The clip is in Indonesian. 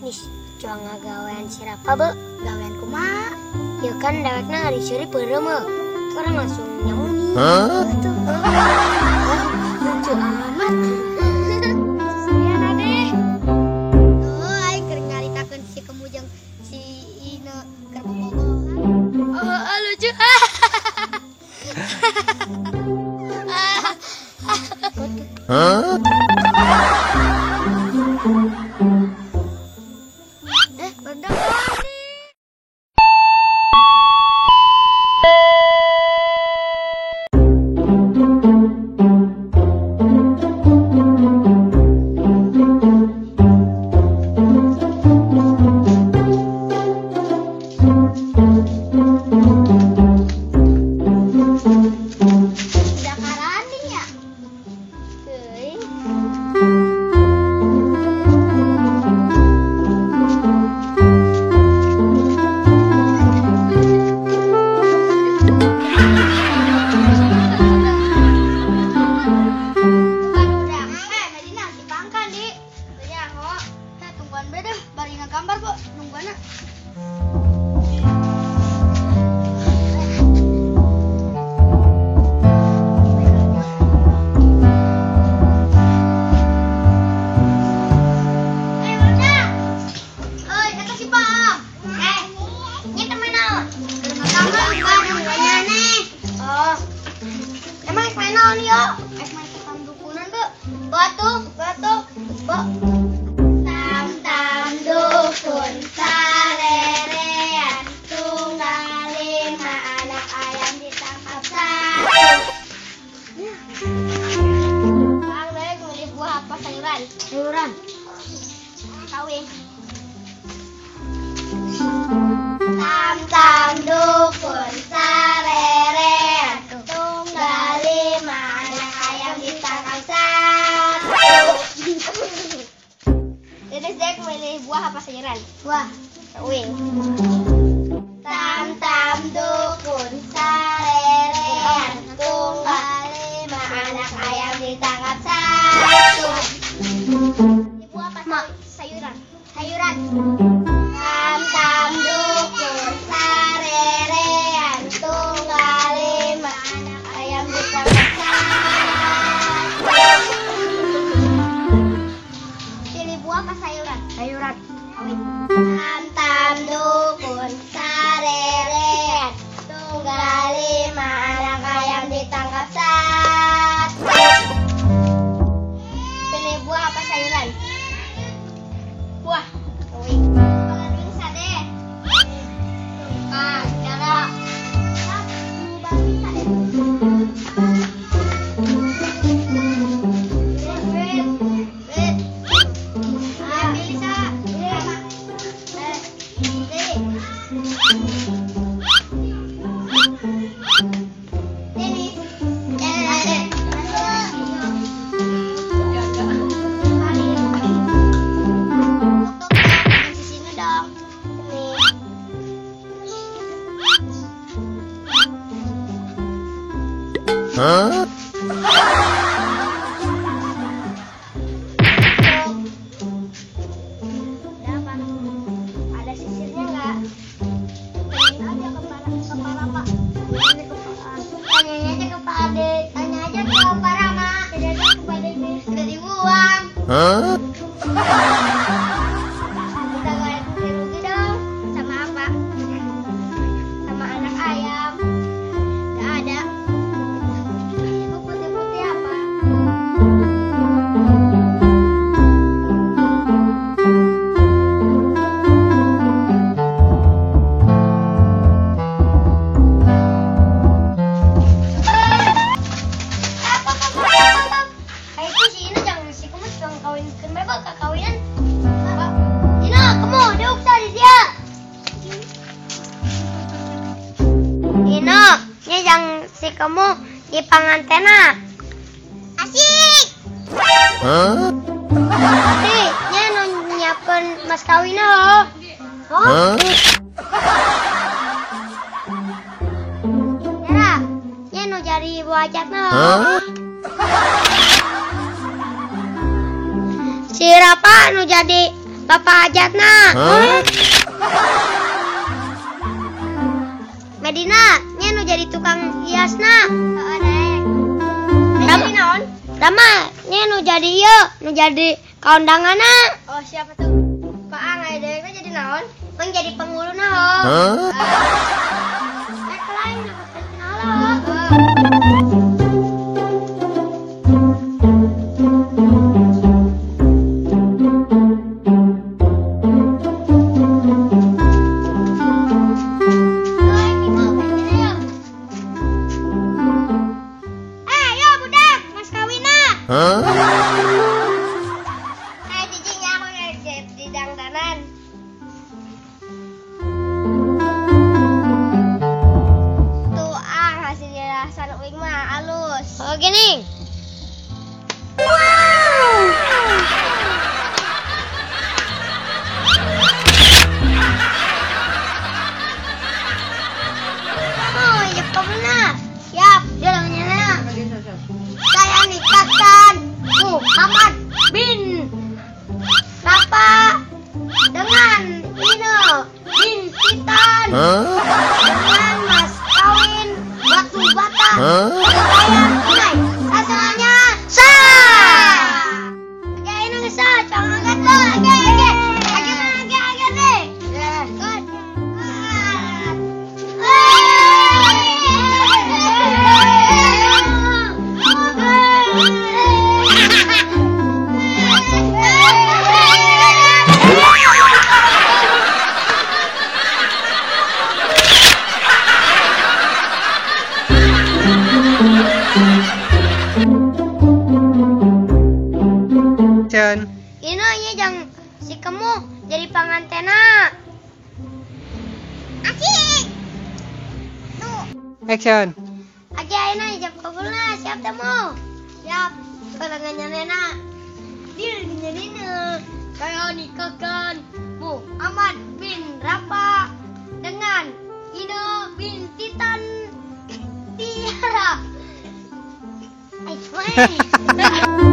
nis cua ngagawean si Rafa be gawean kumaha ya kan dewekna ngarisuri peureuh meuh orang langsung nyamuni gitu lucu amat susurian adeh aing keur nyaritakeun si Kemujang si Ine keur bobogohan lucu sayuran kawin tam dukun sarerean tunggal 5 anak ayam ditangkap satu. Jadi Zek milih buah apa sayuran? Buah. Kawin tam dukun sarerean tunggal 5 anak ayam ditangkap satu. Buah apa sayuran? Sayuran. Tam dukun sarerean tunggal 5 anak ayam ditangkap satu. Pilih buah apa sayuran? Sayuran. Tam dukun sarerean tunggal 5 anak ayam ditangkap satu. Pilih buah apa sayuran? Buah. Hah? Ada sisirnya nggak? Tanya aja kepala Pak. Tanya aja ke Pak Ade. Tanya aja ke Pak Rama. Tanya aja ke Pak Ade. Sudah dibuang. Hah? Kita gak rugi dong. Sama apa? Sama anak ayam. Gak ada. Putih-putih apa? Kamu di pangantena asik. Hah? Tapi nya nyiapkan mas kawinnya loh. Hah? Yara, nya nu jadi ibu ajatna loh. Hah? Si Rafa nu jadi Bapak Hajatna. Medina, nya nu jadi tukang hiasna. Rama naon? Rama, nya nu jadi ieu, nu jadi kaundanganna. Oh, siapa tuh? Pak Ang aya deukna jadi naon? Mang jadi penghulu naon? Lain cincingnya aku ngejep di dangdanan. Tuh hasil jelasan uing mah halus. Oh gini. Wow. Oh, ya pernah. Siap, jalannya. Saya nikahkan Muhammad bin Rafa dengan Ino bin Titan dengan mas kawin batu bata saya tunai hasilnya sah. Oke ini sah, jangan gatel. Oke deh. Ino nya jang si kamu jadi pangantena. Asik. Tuh. Action. Aja ayeuna jam kabulna siap temu. Siap. Kalangannya nena. Dir nyanina. Saya nikahkan Muhammad bin Rafa dengan Ino bin Titan Tiara. Ayo.